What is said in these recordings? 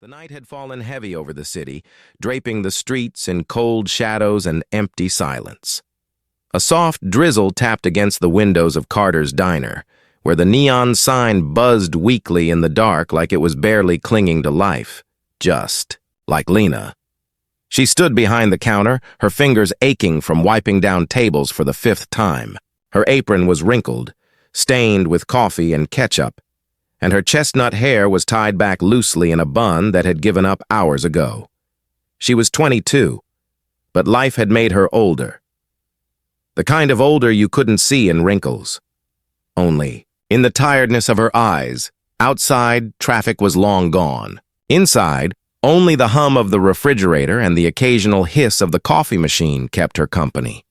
The night had fallen heavy over the city, draping the streets in cold shadows and empty silence. A soft drizzle tapped against the windows of Carter's diner, where the neon sign buzzed weakly in the dark like it was barely clinging to life, just like Lena. She stood behind the counter, her fingers aching from wiping down tables for the 5th time. Her apron was wrinkled, stained with coffee and ketchup, and her chestnut hair was tied back loosely in a bun that had given up hours ago. She was 22, but life had made her older. The kind of older you couldn't see in wrinkles. Only, in the tiredness of her eyes, outside, traffic was long gone. Inside, only the hum of the refrigerator and the occasional hiss of the coffee machine kept her company.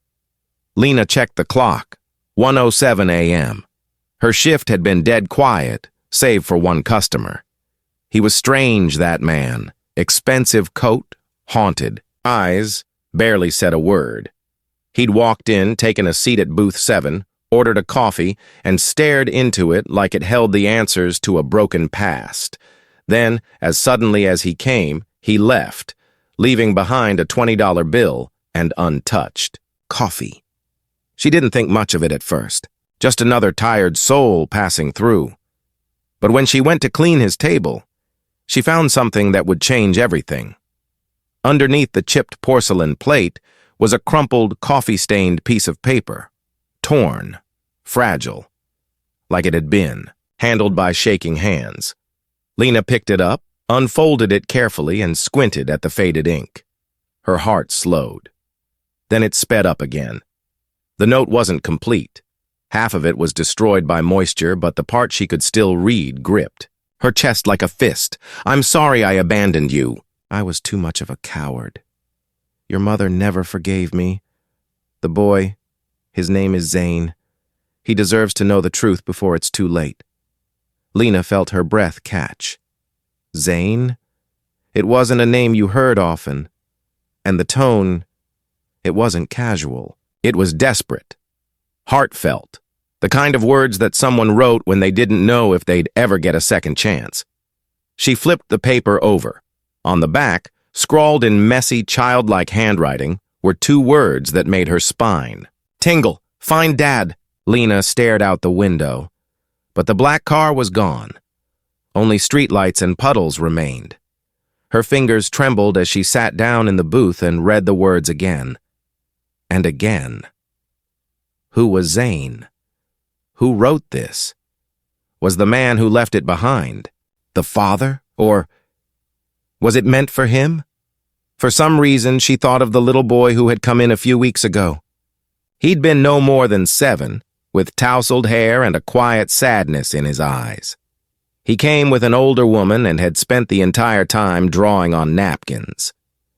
Lena checked the clock, 1:07 a.m. Her shift had been dead quiet, save for one customer. He was strange, that man. Expensive coat, haunted. Eyes, barely said a word. He'd walked in, taken a seat at booth 7, ordered a coffee, and stared into it like it held the answers to a broken past. Then, as suddenly as he came, he left, leaving behind a $20 bill and untouched. Coffee. She didn't think much of it at first. Just another tired soul passing through. But when she went to clean his table, she found something that would change everything. Underneath the chipped porcelain plate was a crumpled, coffee-stained piece of paper, torn, fragile, like it had been, handled by shaking hands. Lena picked it up, unfolded it carefully, and squinted at the faded ink. Her heart slowed. Then it sped up again. The note wasn't complete. Half of it was destroyed by moisture, but the part she could still read gripped. Her chest like a fist. "I'm sorry I abandoned you. I was too much of a coward. Your mother never forgave me. The boy, his name is Zane. He deserves to know the truth before it's too late." Lena felt her breath catch. Zane? It wasn't a name you heard often. And the tone, it wasn't casual. It was desperate. Heartfelt, the kind of words that someone wrote when they didn't know if they'd ever get a second chance. She flipped the paper over. On the back, scrawled in messy, childlike handwriting, were 2 words that made her spine. "Tingle, find Dad." Lena stared out the window, but the black car was gone. Only streetlights and puddles remained. Her fingers trembled as she sat down in the booth and read the words again. And again. Who was Zane? Who wrote this? Was the man who left it behind the father? Or was it meant for him? For some reason, she thought of the little boy who had come in a few weeks ago. He'd been no more than 7, with tousled hair and a quiet sadness in his eyes. He came with an older woman and had spent the entire time drawing on napkins.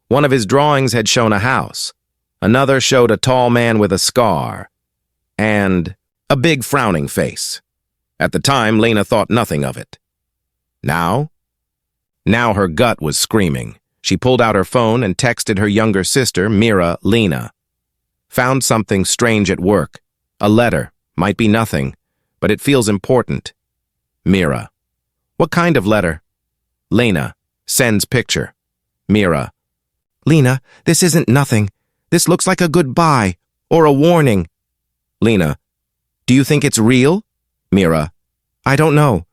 One of his drawings had shown a house. Another showed a tall man with a scar. And a big frowning face. At the time, Lena thought nothing of it. Now her gut was screaming. She pulled out her phone and texted her younger sister, Mira, Lena. "Found something strange at work. A letter. Might be nothing, but it feels important. Mira. What kind of letter? Lena. Sends picture. Mira. Lena, this isn't nothing. This looks like a goodbye or a warning. Lena. Do you think it's real? Mira. I don't know,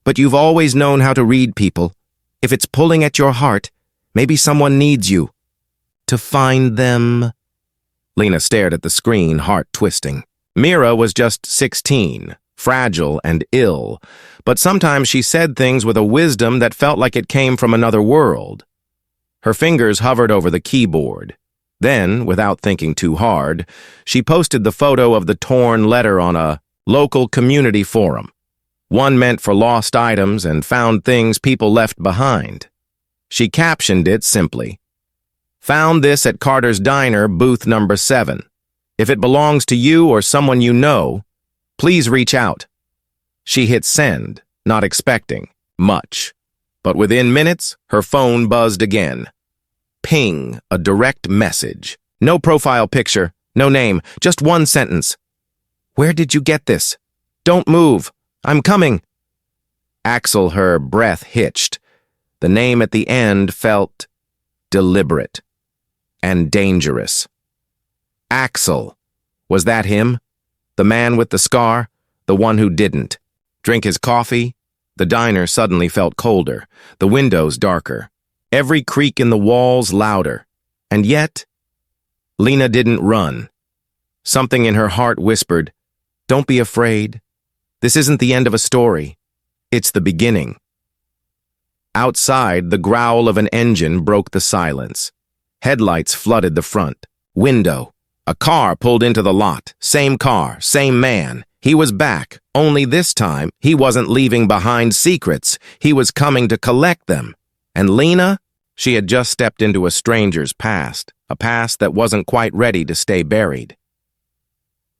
but you've always known how to read people. If it's pulling at your heart, maybe someone needs you. To find them. Lena stared at the screen, heart twisting. Mira was just 16, fragile and ill, but sometimes she said things with a wisdom that felt like it came from another world. Her fingers hovered over the keyboard. Then, without thinking too hard, she posted the photo of the torn letter on a local community forum, one meant for lost items and found things people left behind. She captioned it simply, "Found this at Carter's Diner, booth number 7. If it belongs to you or someone you know, please reach out." She hit send, not expecting much, but within minutes, her phone buzzed again. Ping, a direct message. No profile picture, no name, just one sentence. "Where did you get this? Don't move. I'm coming." Axel, her breath hitched. The name at the end felt deliberate and dangerous. Axel. Was that him? The man with the scar? The one who didn't drink his coffee? The diner suddenly felt colder, the windows darker, every creak in the walls louder. And yet, Lena didn't run. Something in her heart whispered, "Don't be afraid. This isn't the end of a story. It's the beginning." Outside, the growl of an engine broke the silence. Headlights flooded the front window. A car pulled into the lot. Same car, same man. He was back, only this time he wasn't leaving behind secrets. He was coming to collect them. And Lena? She had just stepped into a stranger's past, a past that wasn't quite ready to stay buried.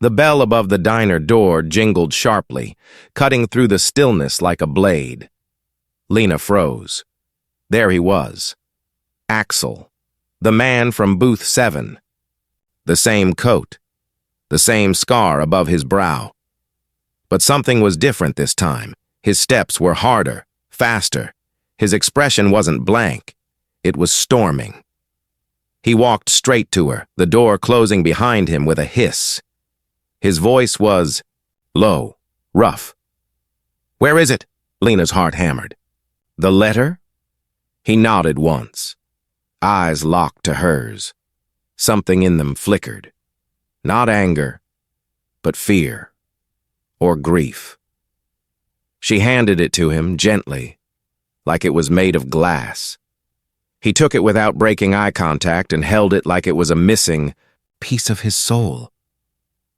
The bell above the diner door jingled sharply, cutting through the stillness like a blade. Lena froze. There he was. Axel, the man from booth 7. The same coat, the same scar above his brow. But something was different this time. His steps were harder, faster. His expression wasn't blank. It was storming. He walked straight to her, the door closing behind him with a hiss. His voice was low, rough. "Where is it?" Lena's heart hammered. "The letter?" He nodded once. Eyes locked to hers. Something in them flickered. Not anger, but fear. Or grief. She handed it to him gently, like it was made of glass. He took it without breaking eye contact and held it like it was a missing piece of his soul.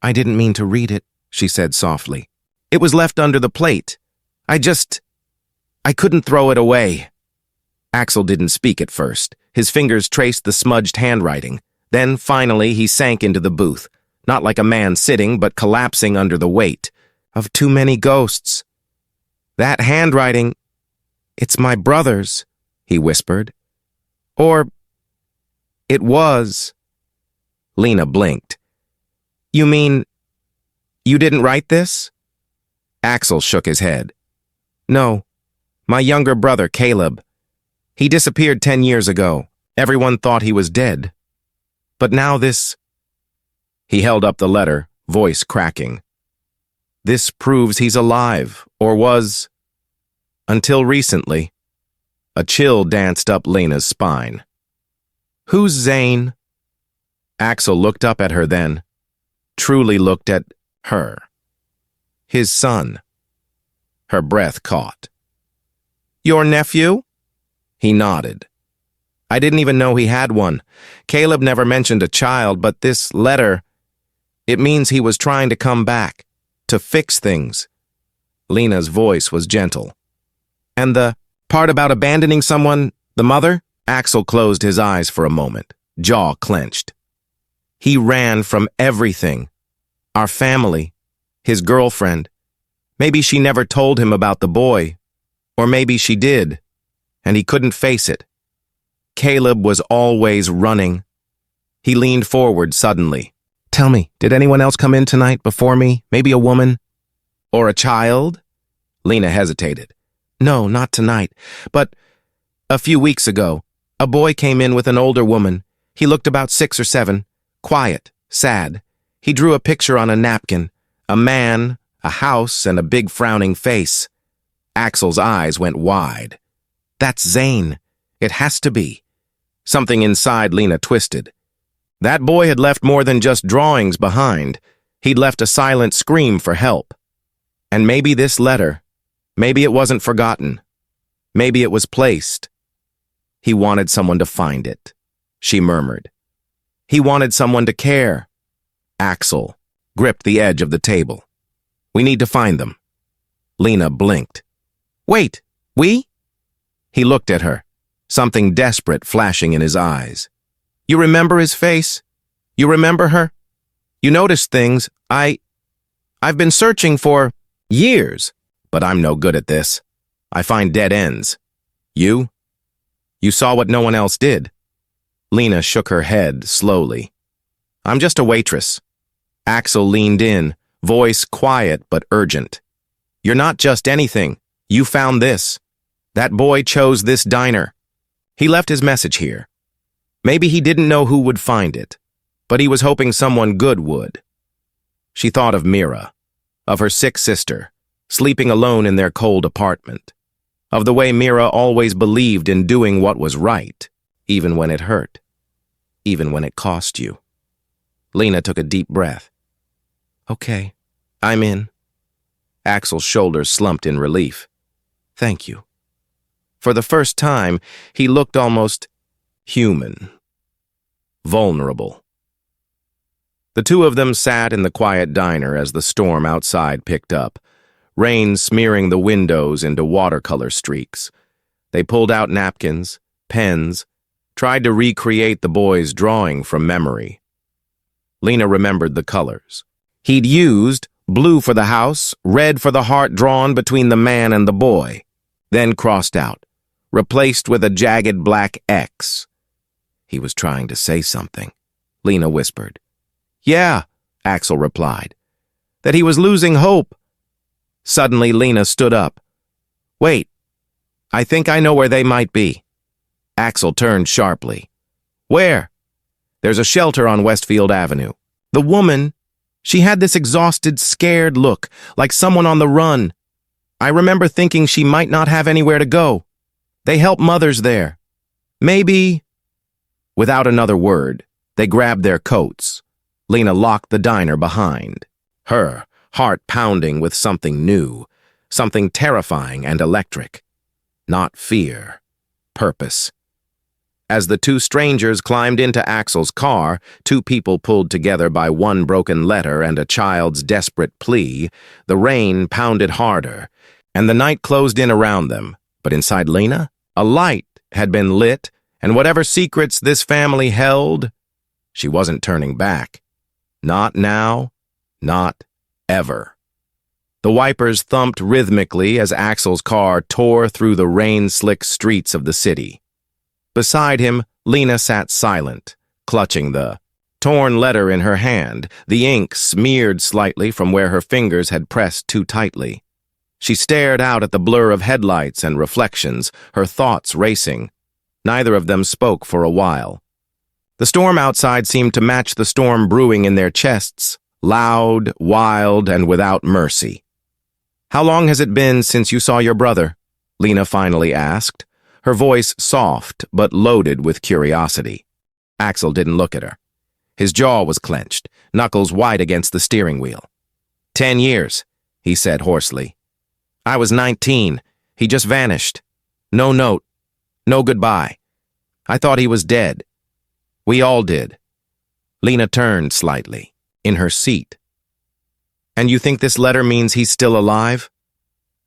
"I didn't mean to read it," she said softly. "It was left under the plate. I couldn't throw it away." Axel didn't speak at first. His fingers traced the smudged handwriting. Then, finally, he sank into the booth, not like a man sitting, but collapsing under the weight of too many ghosts. "That handwriting, it's my brother's," he whispered. "Or it was." Lena blinked. "You mean you didn't write this?" Axel shook his head. "No, my younger brother, Caleb. He disappeared 10 years ago. Everyone thought he was dead. But now this..." He held up the letter, voice cracking. "This proves he's alive, or was, until recently." A chill danced up Lena's spine. "Who's Zane?" Axel looked up at her then, truly looked at her. "His son." Her breath caught. "Your nephew?" He nodded. "I didn't even know he had one. Caleb never mentioned a child, but this letter, it means he was trying to come back, to fix things." Lena's voice was gentle. "And the part about abandoning someone, the mother?" Axel closed his eyes for a moment, jaw clenched. "He ran from everything. Our family, his girlfriend. Maybe she never told him about the boy, or maybe she did, and he couldn't face it. Caleb was always running." He leaned forward suddenly. "Tell me, did anyone else come in tonight before me? Maybe a woman? Or a child?" Lena hesitated. "No, not tonight. But a few weeks ago, a boy came in with an older woman. He looked about 6 or 7, quiet, sad. He drew a picture on a napkin, a man, a house, and a big frowning face." Axel's eyes went wide. "That's Zane. It has to be." Something inside Lena twisted. That boy had left more than just drawings behind. He'd left a silent scream for help. And maybe this letter, maybe it wasn't forgotten. Maybe it was placed. He wanted someone to find it, she murmured. He wanted someone to care. Axel gripped the edge of the table. "We need to find them." Lena blinked. "Wait, we?" He looked at her, something desperate flashing in his eyes. "You remember his face? You remember her? You noticed things. I've been searching for years, but I'm no good at this. I find dead ends. You? You saw what no one else did." Lena shook her head slowly. "I'm just a waitress." Axel leaned in, voice quiet but urgent. "You're not just anything. You found this. That boy chose this diner. He left his message here. Maybe he didn't know who would find it, but he was hoping someone good would. She thought of Mira, of her sick sister, sleeping alone in their cold apartment, of the way Mira always believed in doing what was right, even when it hurt, even when it cost you. Lena took a deep breath. Okay, I'm in. Axel's shoulders slumped in relief. Thank you. For the first time, he looked almost human, vulnerable. The two of them sat in the quiet diner as the storm outside picked up, rain smearing the windows into watercolor streaks. They pulled out napkins, pens, tried to recreate the boy's drawing from memory. Lena remembered the colors. He'd used blue for the house, red for the heart drawn between the man and the boy, then crossed out, replaced with a jagged black X. He was trying to say something, Lena whispered. Yeah, Axel replied. That he was losing hope. Suddenly, Lena stood up. Wait, I think I know where they might be. Axel turned sharply. Where? There's a shelter on Westfield Avenue. The woman, she had this exhausted, scared look, like someone on the run. I remember thinking she might not have anywhere to go. They help mothers there. Maybe. Without another word, they grabbed their coats. Lena locked the diner behind, her heart pounding with something new, something terrifying and electric. Not fear, purpose. As the two strangers climbed into Axel's car, two people pulled together by one broken letter and a child's desperate plea, the rain pounded harder, and the night closed in around them. But inside Lena, a light had been lit, and whatever secrets this family held, she wasn't turning back. Not now, not ever. The wipers thumped rhythmically as Axel's car tore through the rain-slick streets of the city. Beside him, Lena sat silent, clutching the torn letter in her hand, the ink smeared slightly from where her fingers had pressed too tightly. She stared out at the blur of headlights and reflections, her thoughts racing. Neither of them spoke for a while. The storm outside seemed to match the storm brewing in their chests, loud, wild, and without mercy. How long has it been since you saw your brother? Lena finally asked, her voice soft but loaded with curiosity. Axel didn't look at her. His jaw was clenched, knuckles wide against the steering wheel. 10 years, he said hoarsely. I was 19. He just vanished. No note. No goodbye. I thought he was dead. We all did. Lena turned slightly, in her seat. And you think this letter means he's still alive?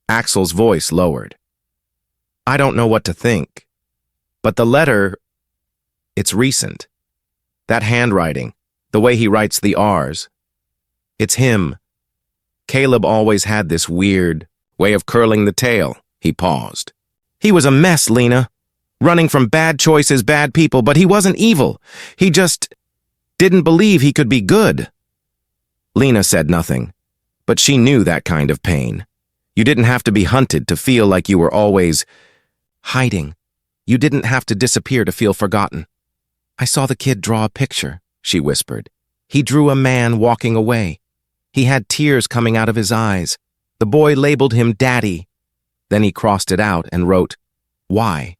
Axel's voice lowered. I don't know what to think. But the letter, it's recent. That handwriting, the way he writes the R's. It's him. Caleb always had this weird way of curling the tail. He paused. He was a mess, Lena. Running from bad choices, bad people, but he wasn't evil. He just didn't believe he could be good. Lena said nothing, but she knew that kind of pain. You didn't have to be hunted to feel like you were always hiding. You didn't have to disappear to feel forgotten. I saw the kid draw a picture, she whispered. He drew a man walking away. He had tears coming out of his eyes. The boy labeled him Daddy. Then he crossed it out and wrote, Why?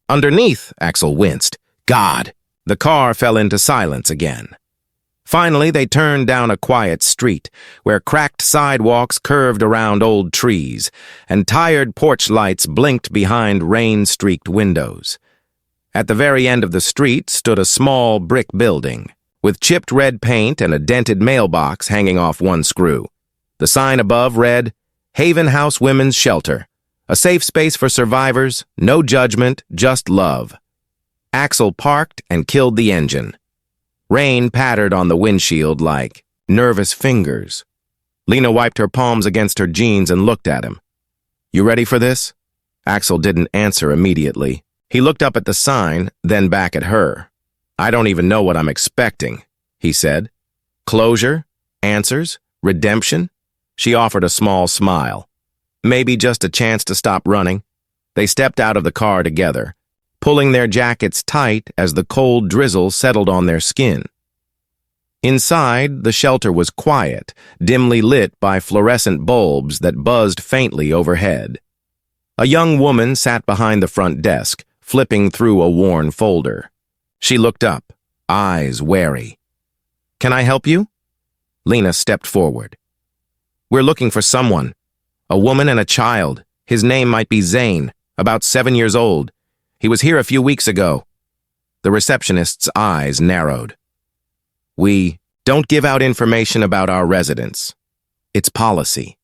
Underneath, Axel winced. God! The car fell into silence again. Finally, they turned down a quiet street, where cracked sidewalks curved around old trees, and tired porch lights blinked behind rain-streaked windows. At the very end of the street stood a small brick building, with chipped red paint and a dented mailbox hanging off one screw. The sign above read, Haven House Women's Shelter. A safe space for survivors, no judgment, just love. Axel parked and killed the engine. Rain pattered on the windshield like nervous fingers. Lena wiped her palms against her jeans and looked at him. You ready for this? Axel didn't answer immediately. He looked up at the sign, then back at her. I don't even know what I'm expecting, he said. Closure? Answers? Redemption? She offered a small smile. Maybe just a chance to stop running. They stepped out of the car together, pulling their jackets tight as the cold drizzle settled on their skin. Inside, the shelter was quiet, dimly lit by fluorescent bulbs that buzzed faintly overhead. A young woman sat behind the front desk, flipping through a worn folder. She looked up, eyes wary. "Can I help you?" Lena stepped forward. "We're looking for someone. A woman and a child. His name might be Zane, about 7 years old. He was here a few weeks ago." The receptionist's eyes narrowed. "We don't give out information about our residents. It's policy."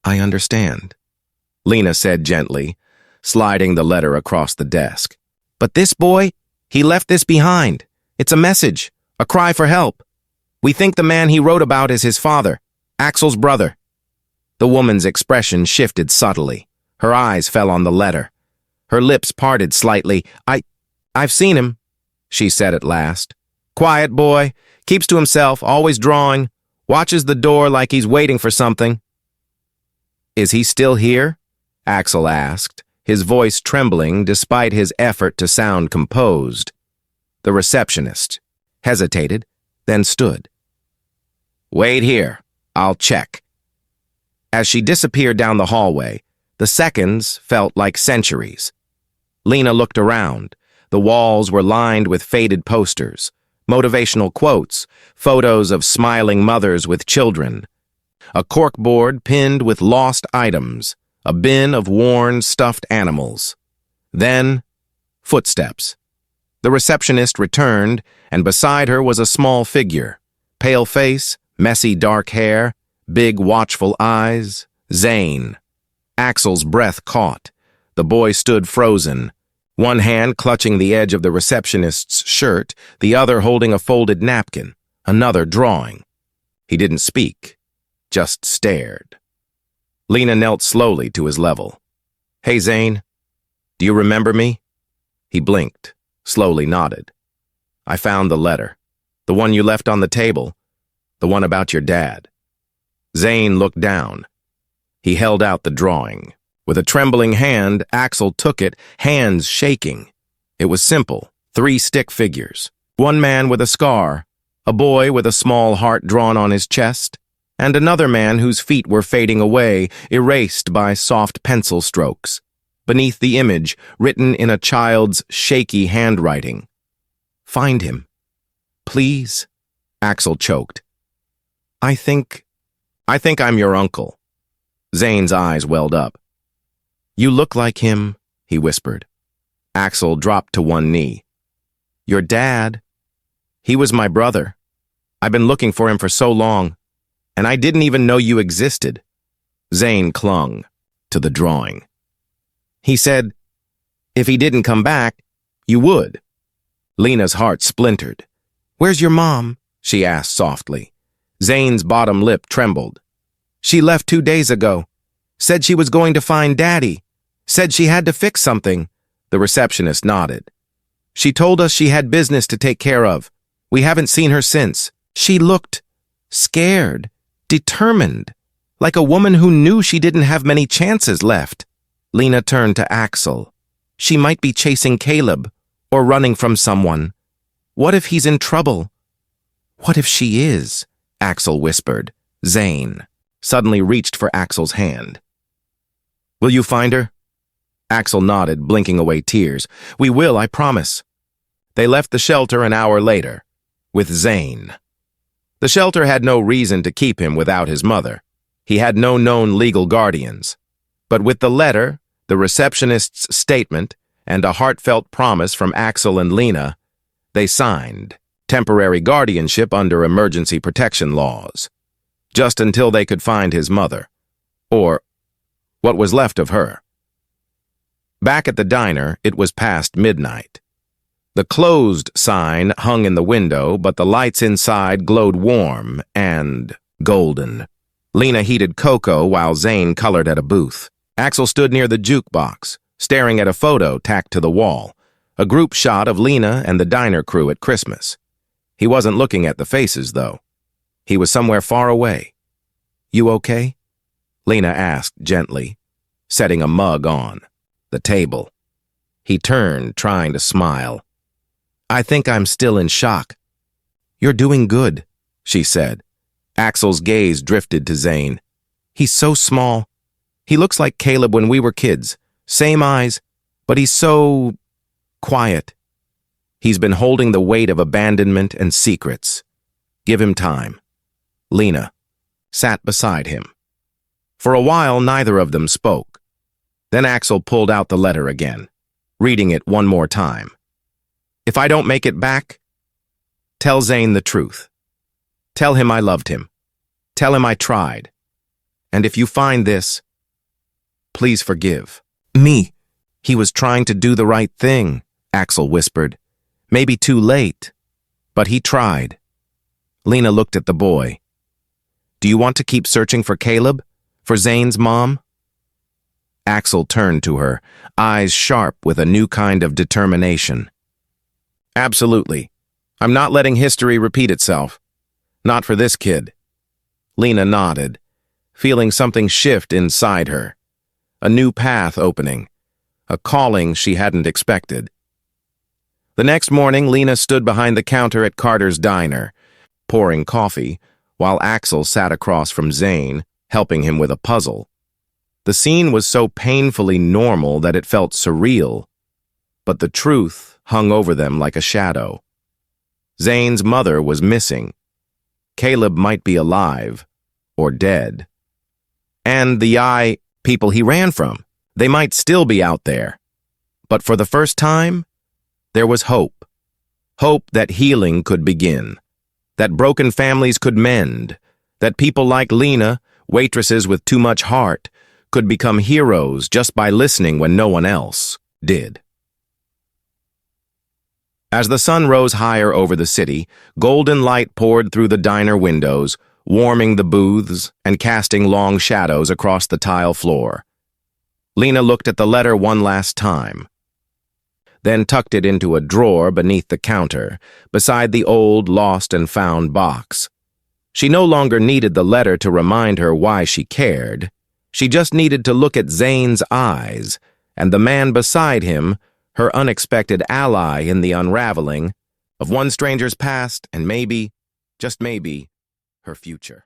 "I understand," Lena said gently, sliding the letter across the desk. "But this boy, he left this behind. It's a message, a cry for help. We think the man he wrote about is his father, Axel's brother." The woman's expression shifted subtly. Her eyes fell on the letter. Her lips parted slightly. I've seen him," she said at last. "Quiet boy, keeps to himself, always drawing, watches the door like he's waiting for something." "Is he still here?" Axel asked, his voice trembling despite his effort to sound composed. The receptionist hesitated, then stood. "Wait here. I'll check." As she disappeared down the hallway, the seconds felt like centuries. Lena looked around. The walls were lined with faded posters, motivational quotes, photos of smiling mothers with children, a corkboard pinned with lost items, a bin of worn, stuffed animals. Then, footsteps. The receptionist returned, and beside her was a small figure, pale face, messy dark hair, big watchful eyes. Zane. Axel's breath caught. The boy stood frozen, one hand clutching the edge of the receptionist's shirt, the other holding a folded napkin, another drawing. He didn't speak, just stared. Lena knelt slowly to his level. "Hey, Zane, do you remember me?" He blinked, slowly nodded. "I found the letter, the one you left on the table, the one about your dad." Zane looked down. He held out the drawing. With a trembling hand, Axel took it, hands shaking. It was simple, 3 stick figures. One man with a scar, a boy with a small heart drawn on his chest, and another man whose feet were fading away, erased by soft pencil strokes. Beneath the image, written in a child's shaky handwriting, "Find him. Please," Axel choked. I think I'm your uncle." Zane's eyes welled up. "You look like him," he whispered. Axel dropped to one knee. "Your dad? He was my brother. I've been looking for him for so long, and I didn't even know you existed." Zane clung to the drawing. "He said, if he didn't come back, you would." Lena's heart splintered. "Where's your mom?" she asked softly. Zane's bottom lip trembled. "She left 2 days ago. Said she was going to find Daddy. Said she had to fix something." The receptionist nodded. "She told us she had business to take care of. We haven't seen her since. She looked scared, determined, like a woman who knew she didn't have many chances left." Lena turned to Axel. "She might be chasing Caleb, or running from someone. What if he's in trouble?" "What if she is?" Axel whispered. Zane suddenly reached for Axel's hand. "Will you find her?" Axel nodded, blinking away tears. "We will, I promise." They left the shelter an hour later, with Zane. The shelter had no reason to keep him without his mother. He had no known legal guardians. But with the letter, the receptionist's statement, and a heartfelt promise from Axel and Lena, they signed temporary guardianship under emergency protection laws, just until they could find his mother, or what was left of her. Back at the diner, it was past midnight. The closed sign hung in the window, but the lights inside glowed warm and golden. Lena heated cocoa while Zane colored at a booth. Axel stood near the jukebox, staring at a photo tacked to the wall, a group shot of Lena and the diner crew at Christmas. He wasn't looking at the faces, though. He was somewhere far away. "You okay?" Lena asked gently, setting a mug on. the table. He turned, trying to smile. "I think I'm still in shock." "You're doing good," she said. Axel's gaze drifted to Zane. "He's so small. He looks like Caleb when we were kids. Same eyes, but he's so quiet. He's been holding the weight of abandonment and secrets. Give him time." Lena sat beside him. For a while, neither of them spoke. Then Axel pulled out the letter again, reading it one more time. "If I don't make it back, tell Zane the truth. Tell him I loved him. Tell him I tried. And if you find this, please forgive me." "He was trying to do the right thing," Axel whispered. "Maybe too late, but he tried." Lena looked at the boy. "Do you want to keep searching for Caleb? For Zane's mom?" Axel turned to her, eyes sharp with a new kind of determination. "Absolutely. I'm not letting history repeat itself. Not for this kid." Lena nodded, feeling something shift inside her. A new path opening. A calling she hadn't expected. The next morning, Lena stood behind the counter at Carter's diner, pouring coffee, while Axel sat across from Zane, helping him with a puzzle. The scene was so painfully normal that it felt surreal, but the truth hung over them like a shadow. Zane's mother was missing. Caleb might be alive, or dead. And the people he ran from, they might still be out there. But for the first time, there was hope. Hope that healing could begin, that broken families could mend, that people like Lena, waitresses with too much heart, could become heroes just by listening when no one else did. As the sun rose higher over the city, golden light poured through the diner windows, warming the booths and casting long shadows across the tile floor. Lena looked at the letter one last time, then tucked it into a drawer beneath the counter, beside the old lost and found box. She no longer needed the letter to remind her why she cared. She just needed to look at Zane's eyes, and the man beside him, her unexpected ally in the unraveling of one stranger's past and maybe, just maybe, her future.